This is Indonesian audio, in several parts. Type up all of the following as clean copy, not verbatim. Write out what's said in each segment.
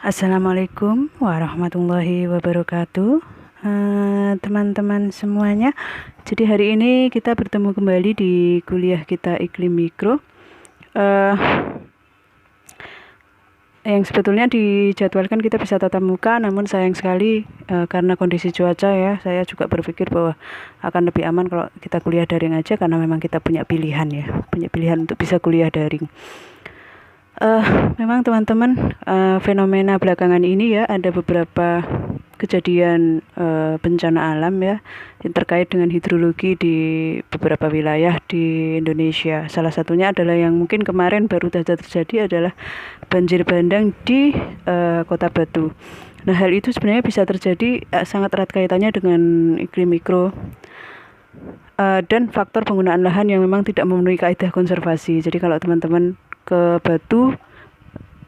Assalamualaikum warahmatullahi wabarakatuh. Teman-teman semuanya, jadi hari ini kita bertemu kembali di kuliah kita Iklim Mikro, yang sebetulnya dijadwalkan kita bisa tatap muka, namun sayang sekali karena kondisi cuaca ya, saya juga berpikir bahwa akan lebih aman kalau kita kuliah daring aja, karena memang kita punya pilihan untuk bisa kuliah daring. Memang teman-teman, fenomena belakangan ini ya, ada beberapa kejadian bencana alam ya yang terkait dengan hidrologi di beberapa wilayah di Indonesia. Salah satunya adalah yang mungkin kemarin baru saja terjadi adalah banjir bandang di Kota Batu. Nah, hal itu sebenarnya bisa terjadi sangat erat kaitannya dengan iklim mikro dan faktor penggunaan lahan yang memang tidak memenuhi kaidah konservasi. Jadi kalau teman-teman ke Batu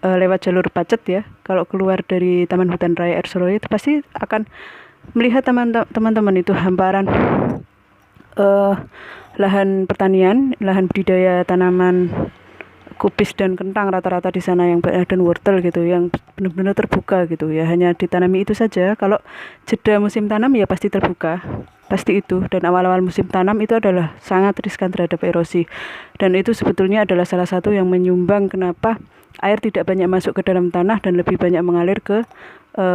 lewat jalur Pacet ya, kalau keluar dari Taman Hutan Raya Ersorejo itu pasti akan melihat teman-teman itu hamparan lahan pertanian, lahan budidaya tanaman kubis dan kentang rata-rata di sana, yang dan wortel gitu, yang benar-benar terbuka gitu ya, hanya ditanami itu saja. Kalau jeda musim tanam ya pasti terbuka, pasti itu. Dan awal-awal musim tanam itu adalah sangat riskan terhadap erosi, dan itu sebetulnya adalah salah satu yang menyumbang kenapa air tidak banyak masuk ke dalam tanah dan lebih banyak mengalir ke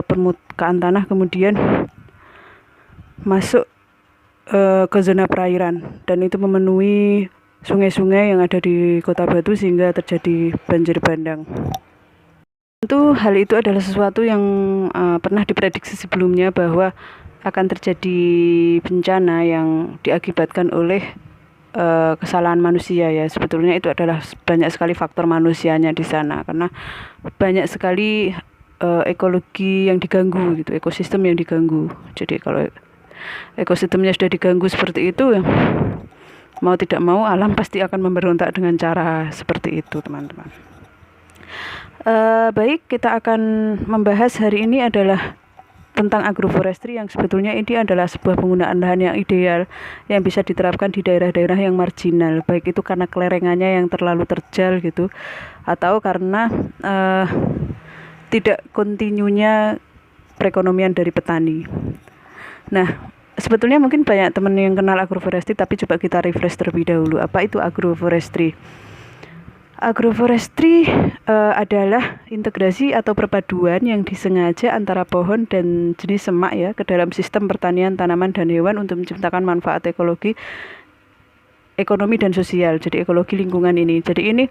permukaan tanah, kemudian masuk ke zona perairan, dan itu memenuhi sungai-sungai yang ada di Kota Batu sehingga terjadi banjir bandang. Tentu hal itu adalah sesuatu yang pernah diprediksi sebelumnya bahwa akan terjadi bencana yang diakibatkan oleh kesalahan manusia ya. Sebetulnya itu adalah banyak sekali faktor manusianya di sana, karena banyak sekali ekologi yang diganggu gitu, ekosistem yang diganggu. Jadi kalau ekosistemnya sudah diganggu seperti itu ya, mau tidak mau alam pasti akan memberontak dengan cara seperti itu, teman-teman. Baik, kita akan membahas hari ini adalah tentang agroforestry, yang sebetulnya ini adalah sebuah penggunaan lahan yang ideal yang bisa diterapkan di daerah-daerah yang marginal, baik itu karena kelerengannya yang terlalu terjal gitu, atau karena tidak kontinunya perekonomian dari petani. Nah, sebetulnya mungkin banyak teman yang kenal agroforestry, tapi coba kita refresh terlebih dahulu. Apa itu agroforestry? Agroforestry adalah integrasi atau perpaduan yang disengaja antara pohon dan jenis semak ya ke dalam sistem pertanian tanaman dan hewan untuk menciptakan manfaat ekologi, ekonomi dan sosial. Jadi ekologi lingkungan ini. Jadi ini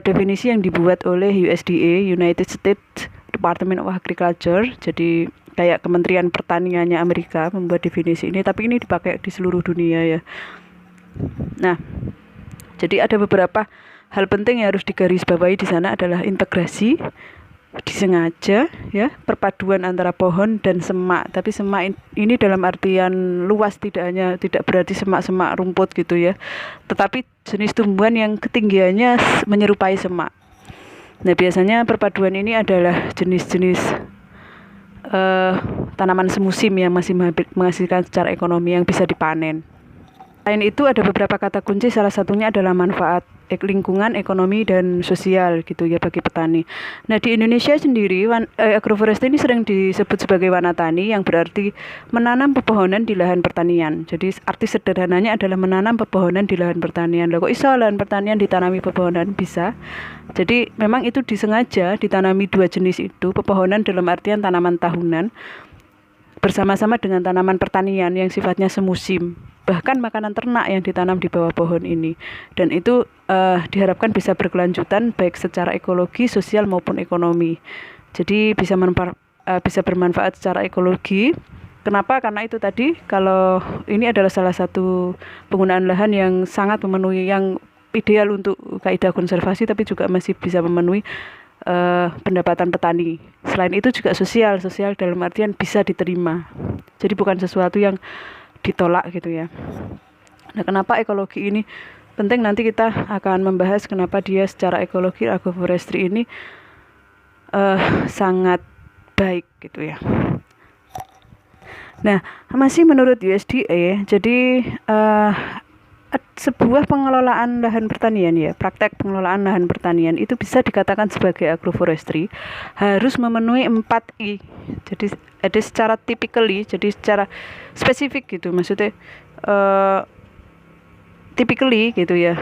definisi yang dibuat oleh USDA, United States Department of Agriculture. Jadi kayak Kementerian Pertaniannya Amerika membuat definisi ini, tapi ini dipakai di seluruh dunia ya. Nah, jadi ada beberapa hal penting yang harus digarisbawahi di sana adalah integrasi disengaja ya, perpaduan antara pohon dan semak. Tapi semak ini dalam artian luas, tidak berarti semak-semak rumput gitu ya, tetapi jenis tumbuhan yang ketinggiannya menyerupai semak. Nah, biasanya perpaduan ini adalah jenis-jenis tanaman semusim yang masih menghasilkan secara ekonomi yang bisa dipanen. Selain itu ada beberapa kata kunci, salah satunya adalah manfaat lingkungan, ekonomi, dan sosial gitu ya bagi petani. Nah, di Indonesia sendiri agroforestry ini sering disebut sebagai wanatani, yang berarti menanam pepohonan di lahan pertanian. Jadi arti sederhananya adalah menanam pepohonan di lahan pertanian. Loh, kok iso lahan pertanian ditanami pepohonan? Bisa. Jadi memang itu disengaja ditanami dua jenis itu, pepohonan dalam artian tanaman tahunan bersama-sama dengan tanaman pertanian yang sifatnya semusim, bahkan makanan ternak yang ditanam di bawah pohon ini. Dan itu diharapkan bisa berkelanjutan baik secara ekologi, sosial maupun ekonomi. Jadi bisa bermanfaat secara ekologi. Kenapa? Karena itu tadi, kalau ini adalah salah satu penggunaan lahan yang sangat memenuhi, yang ideal untuk kaidah konservasi, tapi juga masih bisa memenuhi pendapatan petani. Selain itu juga sosial dalam artian bisa diterima. Jadi bukan sesuatu yang ditolak gitu ya. Nah, kenapa ekologi ini penting? Nanti kita akan membahas kenapa dia secara ekologi agroforestry ini sangat baik gitu ya. Nah, masih menurut USDA, jadi sebuah pengelolaan lahan pertanian ya, praktek pengelolaan lahan pertanian itu bisa dikatakan sebagai agroforestry harus memenuhi 4I. Jadi ada secara typically, jadi secara spesifik gitu, maksudnya typically gitu ya,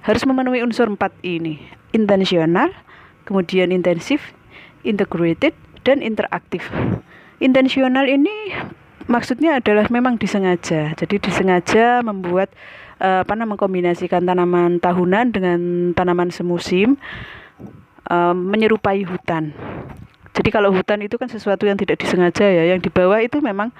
harus memenuhi unsur 4I ini: intensional, kemudian intensif, integrated, dan interaktif. Intensional ini maksudnya adalah memang disengaja. Jadi disengaja membuat mengkombinasikan tanaman tahunan dengan tanaman semusim, menyerupai hutan. Jadi kalau hutan itu kan sesuatu yang tidak disengaja ya. Yang di bawah itu memang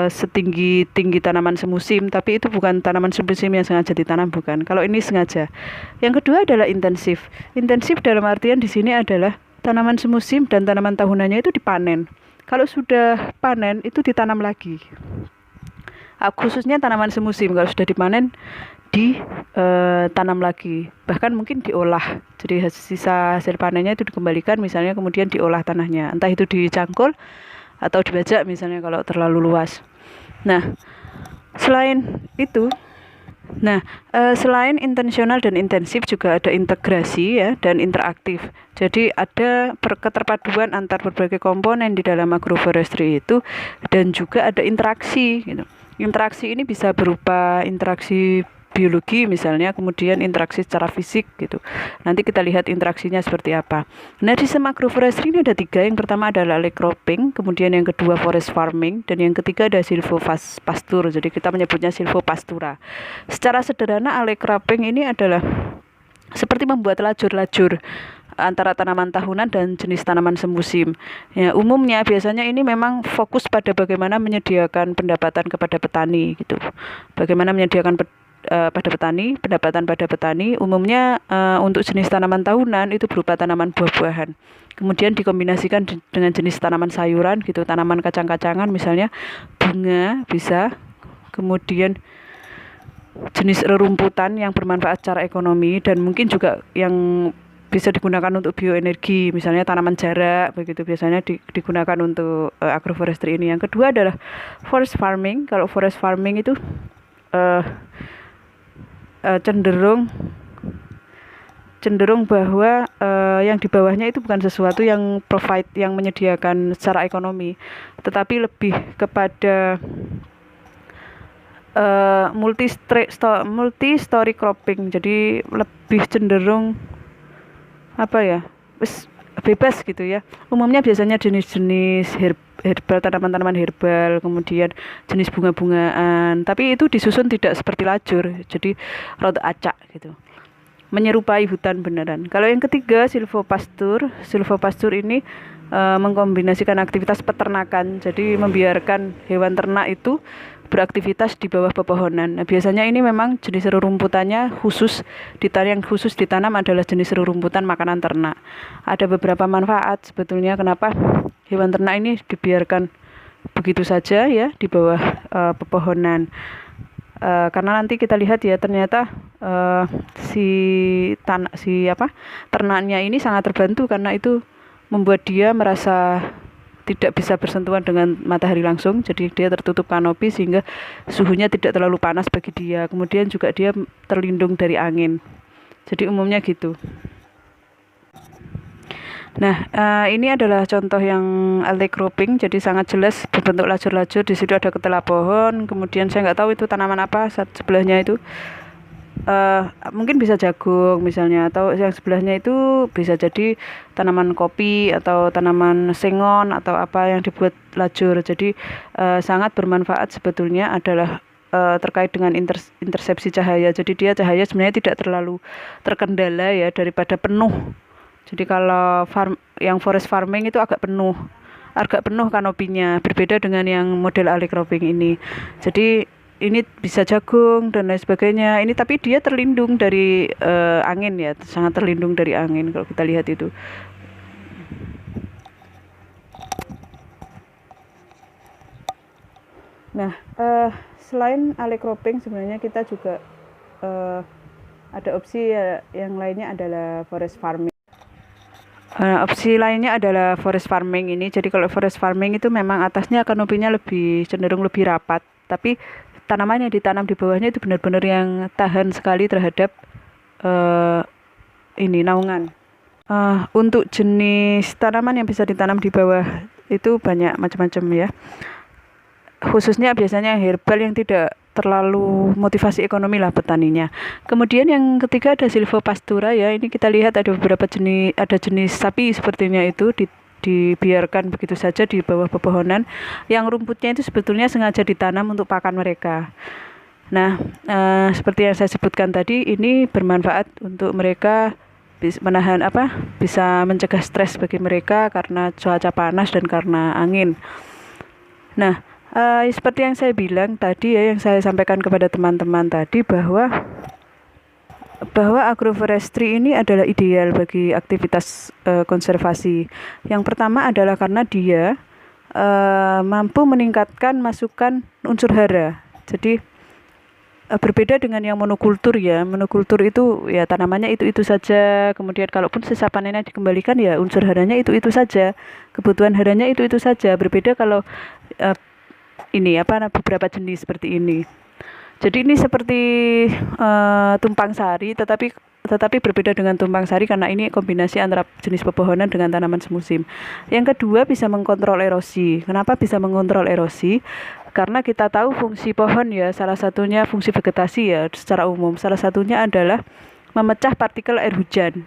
setinggi tanaman semusim, tapi itu bukan tanaman semusim yang sengaja ditanam, bukan. Kalau ini sengaja. Yang kedua adalah intensif. Intensif dalam artian di sini adalah tanaman semusim dan tanaman tahunannya itu dipanen. Kalau sudah panen itu ditanam lagi. Khususnya tanaman semusim, kalau sudah dipanen ditanam lagi, bahkan mungkin diolah. Jadi sisa hasil panennya itu dikembalikan, misalnya kemudian diolah tanahnya, entah itu dicangkul atau dibajak misalnya kalau terlalu luas. Nah, selain itu, selain intensional dan intensif juga ada integrasi ya dan interaktif. Jadi ada keterpaduan antar berbagai komponen di dalam agroforestry itu, dan juga ada interaksi gitu. Interaksi ini bisa berupa interaksi biologi misalnya, kemudian interaksi secara fisik gitu. Nanti kita lihat interaksinya seperti apa. Nah, di sistem agroforestry ini ada 3. Yang pertama adalah alley-cropping, kemudian yang kedua forest farming, dan yang ketiga ada silvopasture. Jadi kita menyebutnya silvopastura. Secara sederhana, alley-cropping ini adalah seperti membuat lajur-lajur antara tanaman tahunan dan jenis tanaman semusim. Ya, umumnya biasanya ini memang fokus pada bagaimana menyediakan pendapatan kepada petani gitu. Bagaimana menyediakan pendapatan pada petani, umumnya untuk jenis tanaman tahunan itu berupa tanaman buah-buahan. Kemudian dikombinasikan dengan jenis tanaman sayuran gitu, tanaman kacang-kacangan misalnya, bunga bisa, kemudian jenis rerumputan yang bermanfaat secara ekonomi, dan mungkin juga yang bisa digunakan untuk bioenergi, misalnya tanaman jarak begitu, biasanya digunakan untuk agroforestry ini. Yang kedua adalah forest farming. Kalau forest farming itu cenderung bahwa yang di bawahnya itu bukan sesuatu yang provide, yang menyediakan secara ekonomi, tetapi lebih kepada multi-story cropping. Jadi lebih cenderung bebas gitu ya. Umumnya biasanya jenis-jenis herbal, tanaman-tanaman herbal, kemudian jenis bunga-bungaan, tapi itu disusun tidak seperti lajur, jadi rada acak gitu, menyerupai hutan beneran. Kalau yang ketiga silvopasture ini mengkombinasikan aktivitas peternakan, jadi membiarkan hewan ternak itu beraktivitas di bawah pepohonan. Nah, biasanya ini memang jenis rerumputannya yang khusus ditanam adalah jenis rerumputan makanan ternak. Ada beberapa manfaat sebetulnya kenapa hewan ternak ini dibiarkan begitu saja ya di bawah pepohonan. Karena nanti kita lihat ya, ternyata ternaknya ini sangat terbantu karena itu membuat dia merasa tidak bisa bersentuhan dengan matahari langsung, jadi dia tertutup kanopi sehingga suhunya tidak terlalu panas bagi dia. Kemudian juga dia terlindung dari angin. Jadi umumnya gitu. Nah, ini adalah contoh yang alley cropping, jadi sangat jelas berbentuk lajur-lajur. Di situ ada ketela pohon, kemudian saya nggak tahu itu tanaman apa sebelahnya itu. Mungkin bisa jagung misalnya, atau yang sebelahnya itu bisa jadi tanaman kopi atau tanaman sengon atau apa yang dibuat lajur. Jadi sangat bermanfaat sebetulnya adalah terkait dengan intersepsi cahaya. Jadi dia cahaya sebenarnya tidak terlalu terkendala ya daripada penuh. Jadi kalau yang forest farming itu agak penuh kanopinya, berbeda dengan yang model alley cropping ini. Jadi ini bisa jagung dan lain sebagainya. Ini tapi dia terlindung dari angin ya, sangat terlindung dari angin kalau kita lihat itu. Nah, selain alley cropping sebenarnya kita juga ada opsi yang lainnya adalah forest farming. Opsi lainnya adalah forest farming ini. Jadi kalau forest farming itu memang atasnya kanopinya cenderung lebih rapat, tapi tanaman yang ditanam di bawahnya itu benar-benar yang tahan sekali terhadap eh, naungan. Untuk jenis tanaman yang bisa ditanam di bawah itu banyak macam-macam ya. Khususnya biasanya herbal yang tidak terlalu motivasi ekonomi lah petaninya. Kemudian yang ketiga ada Silvopastura ya. Ini kita lihat ada beberapa jenis sapi sepertinya itu dibiarkan begitu saja di bawah pepohonan. Yang rumputnya itu sebetulnya sengaja ditanam untuk pakan mereka. Nah, seperti yang saya sebutkan tadi, ini bermanfaat untuk mereka bisa mencegah stres bagi mereka karena cuaca panas dan karena angin. Nah, seperti yang saya bilang tadi ya, yang saya sampaikan kepada teman-teman tadi bahwa agroforestry ini adalah ideal bagi aktivitas konservasi. Yang pertama adalah karena dia mampu meningkatkan masukan unsur hara. Jadi berbeda dengan yang monokultur ya. Monokultur itu ya tanamannya itu saja. Kemudian kalaupun sisa panennya dikembalikan ya unsur haranya itu saja. Kebutuhan haranya itu saja. Berbeda kalau beberapa jenis seperti ini. Jadi ini seperti tumpang sari, tetapi berbeda dengan tumpang sari karena ini kombinasi antara jenis pepohonan dengan tanaman semusim. Yang kedua bisa mengkontrol erosi. Kenapa bisa mengontrol erosi? Karena kita tahu fungsi pohon ya, salah satunya fungsi vegetasi ya secara umum. Salah satunya adalah memecah partikel air hujan.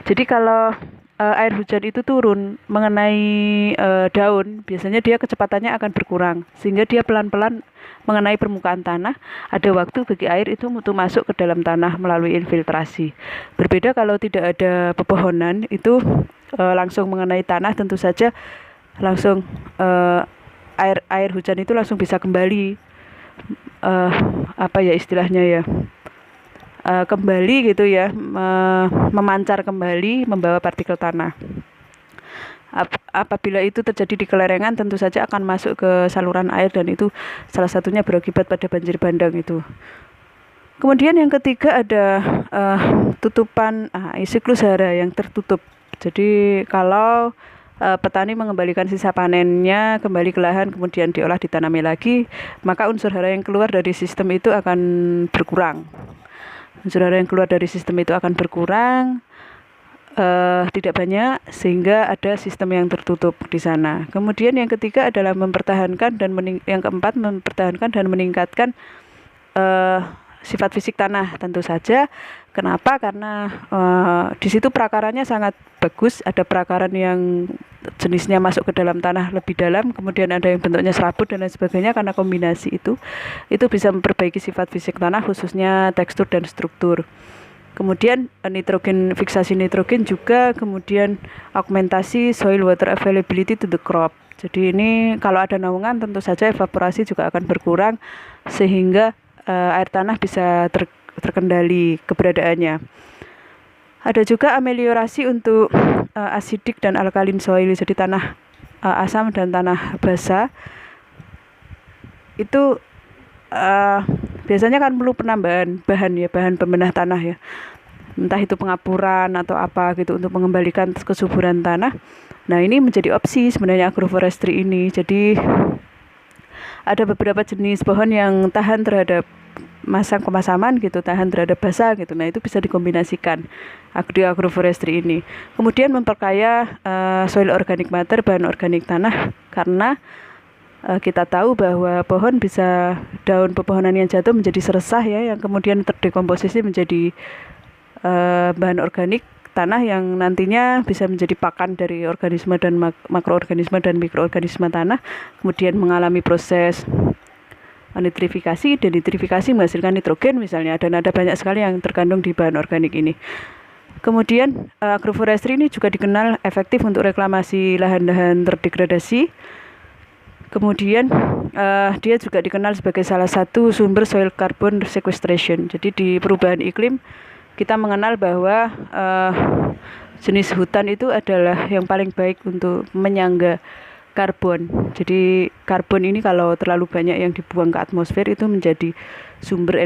Jadi kalau air hujan itu turun mengenai daun, biasanya dia kecepatannya akan berkurang, sehingga dia pelan-pelan mengenai permukaan tanah. Ada waktu bagi air itu untuk masuk ke dalam tanah melalui infiltrasi. Berbeda kalau tidak ada pepohonan, itu langsung mengenai tanah, tentu saja langsung air hujan itu langsung bisa kembali istilahnya ya, kembali gitu ya, memancar kembali, membawa partikel tanah. Apabila itu terjadi di kelerengan, tentu saja akan masuk ke saluran air dan itu salah satunya berakibat pada banjir bandang itu. Kemudian yang ketiga ada tutupan siklus hara yang tertutup. Jadi kalau petani mengembalikan sisa panennya kembali ke lahan kemudian diolah ditanami lagi, maka unsur hara yang keluar dari sistem itu akan berkurang. Unsur hara yang keluar dari sistem itu akan berkurang, tidak banyak, sehingga ada sistem yang tertutup di sana. Kemudian yang ketiga adalah mempertahankan dan meningkatkan sifat fisik tanah tentu saja. Kenapa? Karena di situ perakarannya sangat bagus. Ada perakaran yang jenisnya masuk ke dalam tanah lebih dalam, kemudian ada yang bentuknya serabut dan lain sebagainya. Karena kombinasi itu bisa memperbaiki sifat fisik tanah, khususnya tekstur dan struktur. Kemudian fiksasi nitrogen juga, kemudian augmentasi soil water availability to the crop. Jadi ini kalau ada naungan tentu saja evaporasi juga akan berkurang sehingga air tanah bisa terkendali keberadaannya. Ada juga ameliorasi untuk acidic dan alkaline soil, jadi tanah asam dan tanah basa itu biasanya kan perlu penambahan bahan pembenah tanah ya, entah itu pengapuran atau apa gitu untuk mengembalikan kesuburan tanah. Nah ini menjadi opsi sebenarnya agroforestry ini. Jadi ada beberapa jenis pohon yang tahan terhadap pemasaman gitu, tahan terhadap basah gitu. Nah itu bisa dikombinasikan di agroforestry ini. Kemudian memperkaya soil organic matter, bahan organik tanah, karena kita tahu bahwa daun pepohonan yang jatuh menjadi seresah ya, yang kemudian terdekomposisi menjadi bahan organik tanah yang nantinya bisa menjadi pakan dari organisme dan makroorganisme dan mikroorganisme tanah, kemudian mengalami proses nitrifikasi dan nitrifikasi menghasilkan nitrogen misalnya, dan ada banyak sekali yang terkandung di bahan organik ini. Kemudian agroforestry ini juga dikenal efektif untuk reklamasi lahan-lahan terdegradasi. Kemudian dia juga dikenal sebagai salah satu sumber soil carbon sequestration. Jadi di perubahan iklim kita mengenal bahwa jenis hutan itu adalah yang paling baik untuk menyangga karbon. Jadi karbon ini kalau terlalu banyak yang dibuang ke atmosfer itu menjadi sumber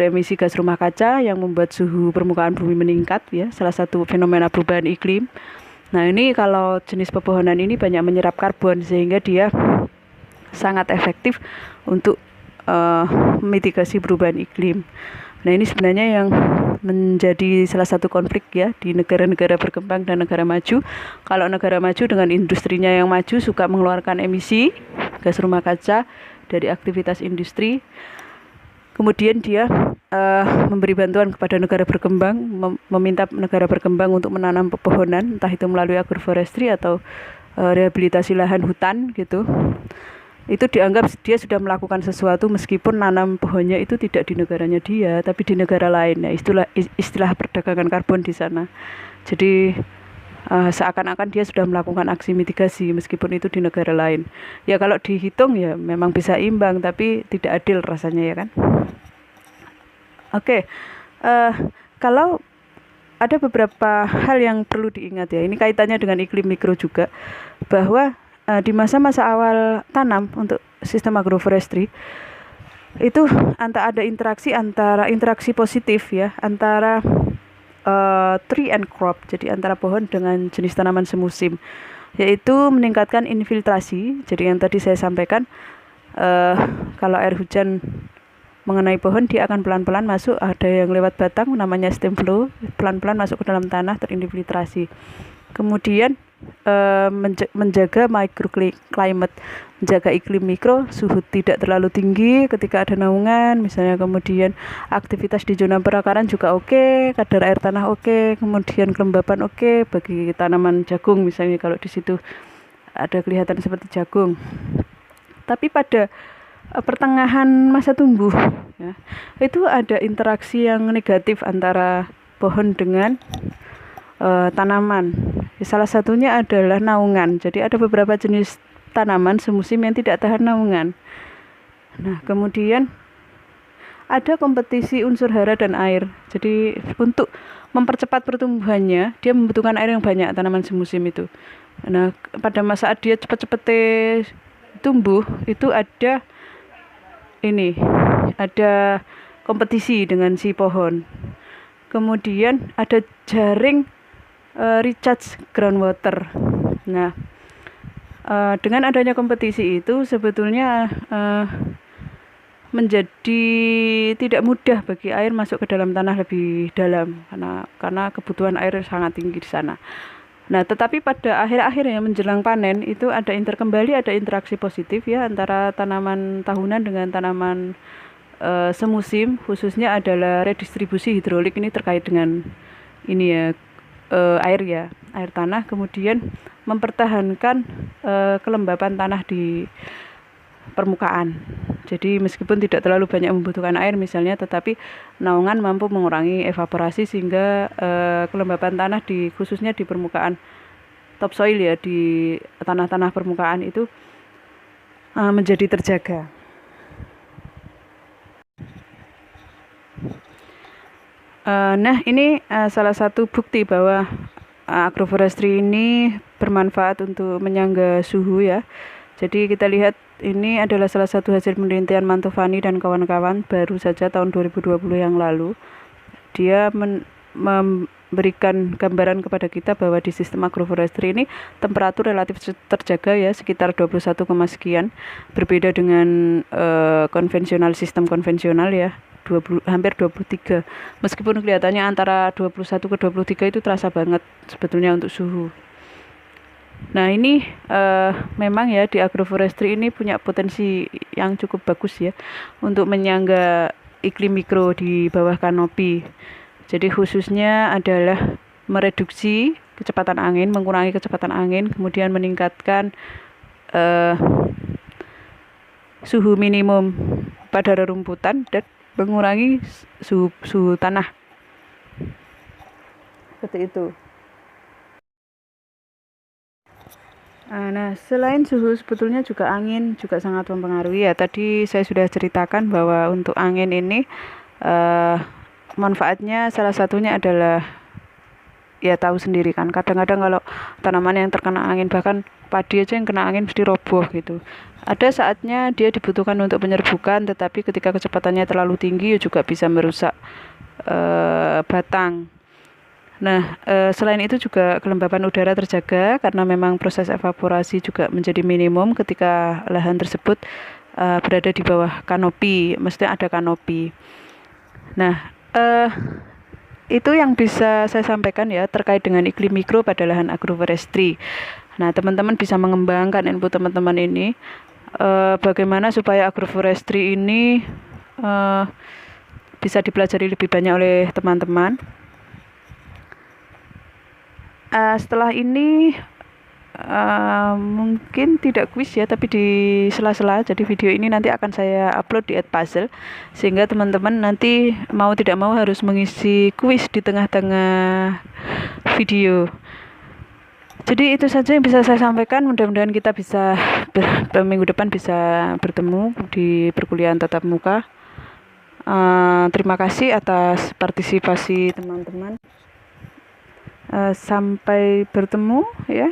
emisi gas rumah kaca yang membuat suhu permukaan bumi meningkat ya, salah satu fenomena perubahan iklim. Nah ini kalau jenis pepohonan ini banyak menyerap karbon sehingga dia sangat efektif untuk mitigasi perubahan iklim. Nah, ini sebenarnya yang menjadi salah satu konflik ya di negara-negara berkembang dan negara maju. Kalau negara maju dengan industrinya yang maju suka mengeluarkan emisi gas rumah kaca dari aktivitas industri. Kemudian dia memberi bantuan kepada negara berkembang, meminta negara berkembang untuk menanam pepohonan, entah itu melalui agroforestry atau rehabilitasi lahan hutan gitu. Itu dianggap dia sudah melakukan sesuatu meskipun nanam pohonnya itu tidak di negaranya dia, tapi di negara lain. Nah, istilah perdagangan karbon di sana. Jadi seakan-akan dia sudah melakukan aksi mitigasi meskipun itu di negara lain. Ya kalau dihitung ya memang bisa imbang, tapi tidak adil rasanya ya kan. Oke, kalau ada beberapa hal yang perlu diingat ya. Ini kaitannya dengan iklim mikro juga, bahwa di masa-masa awal tanam untuk sistem agroforestry itu ada interaksi positif ya antara tree and crop, jadi antara pohon dengan jenis tanaman semusim, yaitu meningkatkan infiltrasi. Jadi yang tadi saya sampaikan, kalau air hujan mengenai pohon dia akan pelan-pelan masuk, ada yang lewat batang namanya stem flow, pelan-pelan masuk ke dalam tanah terinfiltrasi. Kemudian menjaga microclimate, menjaga iklim mikro, suhu tidak terlalu tinggi ketika ada naungan misalnya. Kemudian aktivitas di zona perakaran juga oke, kadar air tanah oke, kemudian kelembapan oke bagi tanaman jagung misalnya, kalau di situ ada kelihatan seperti jagung. Tapi pada pertengahan masa tumbuh ya, itu ada interaksi yang negatif antara pohon dengan tanaman. Salah satunya adalah naungan. Jadi ada beberapa jenis tanaman semusim yang tidak tahan naungan. Nah, kemudian ada kompetisi unsur hara dan air. Jadi untuk mempercepat pertumbuhannya, dia membutuhkan air yang banyak, tanaman semusim itu. Nah, pada saat dia cepat-cepat tumbuh, itu ada kompetisi dengan si pohon. Kemudian ada jaring recharge groundwater. Nah, dengan adanya kompetisi itu sebetulnya menjadi tidak mudah bagi air masuk ke dalam tanah lebih dalam karena kebutuhan air sangat tinggi di sana. Nah, tetapi pada akhir-akhirnya menjelang panen itu ada interaksi positif ya antara tanaman tahunan dengan tanaman semusim, khususnya adalah redistribusi hidrolik. Ini terkait dengan ini ya, air tanah, kemudian mempertahankan kelembapan tanah di permukaan. Jadi meskipun tidak terlalu banyak membutuhkan air misalnya, tetapi naungan mampu mengurangi evaporasi sehingga kelembapan tanah khususnya di permukaan topsoil ya, di tanah-tanah permukaan itu menjadi terjaga. Nah, ini salah satu bukti bahwa agroforestry ini bermanfaat untuk menyangga suhu ya. Jadi kita lihat ini adalah salah satu hasil penelitian Mantovani dan kawan-kawan baru saja tahun 2020 yang lalu. Dia memberikan gambaran kepada kita bahwa di sistem agroforestry ini temperatur relatif terjaga ya, sekitar 21, sekian. Berbeda dengan sistem konvensional ya, hampir 23. Meskipun kelihatannya antara 21 ke 23 itu terasa banget sebetulnya untuk suhu. Nah, ini memang ya di agroforestry ini punya potensi yang cukup bagus ya untuk menyangga iklim mikro di bawah kanopi. Jadi khususnya adalah mereduksi kecepatan angin, mengurangi kecepatan angin, kemudian meningkatkan suhu minimum pada rerumputan dan mengurangi suhu tanah. Seperti itu. Nah, selain suhu sebetulnya juga angin juga sangat mempengaruhi ya. Tadi saya sudah ceritakan bahwa untuk angin ini manfaatnya salah satunya adalah ya tahu sendiri kan. Kadang-kadang kalau tanaman yang terkena angin, bahkan padi aja yang kena angin mesti roboh gitu. Ada saatnya dia dibutuhkan untuk penyerbukan, tetapi ketika kecepatannya terlalu tinggi juga bisa merusak batang. Nah, selain itu juga kelembapan udara terjaga karena memang proses evaporasi juga menjadi minimum ketika lahan tersebut berada di bawah kanopi, mestinya ada kanopi. Nah, itu yang bisa saya sampaikan ya terkait dengan iklim mikro pada lahan agroforestry. Nah, teman-teman bisa mengembangkan input teman-teman ini, bagaimana supaya agroforestry ini bisa dipelajari lebih banyak oleh teman-teman. Setelah ini mungkin tidak kuis ya, tapi di sela-sela. Jadi video ini nanti akan saya upload di @puzzle, sehingga teman-teman nanti mau tidak mau harus mengisi kuis di tengah-tengah video. Jadi itu saja yang bisa saya sampaikan. Mudah-mudahan kita bisa minggu depan bisa bertemu di perkuliahan tatap muka. Terima kasih atas partisipasi teman-teman. Sampai bertemu ya.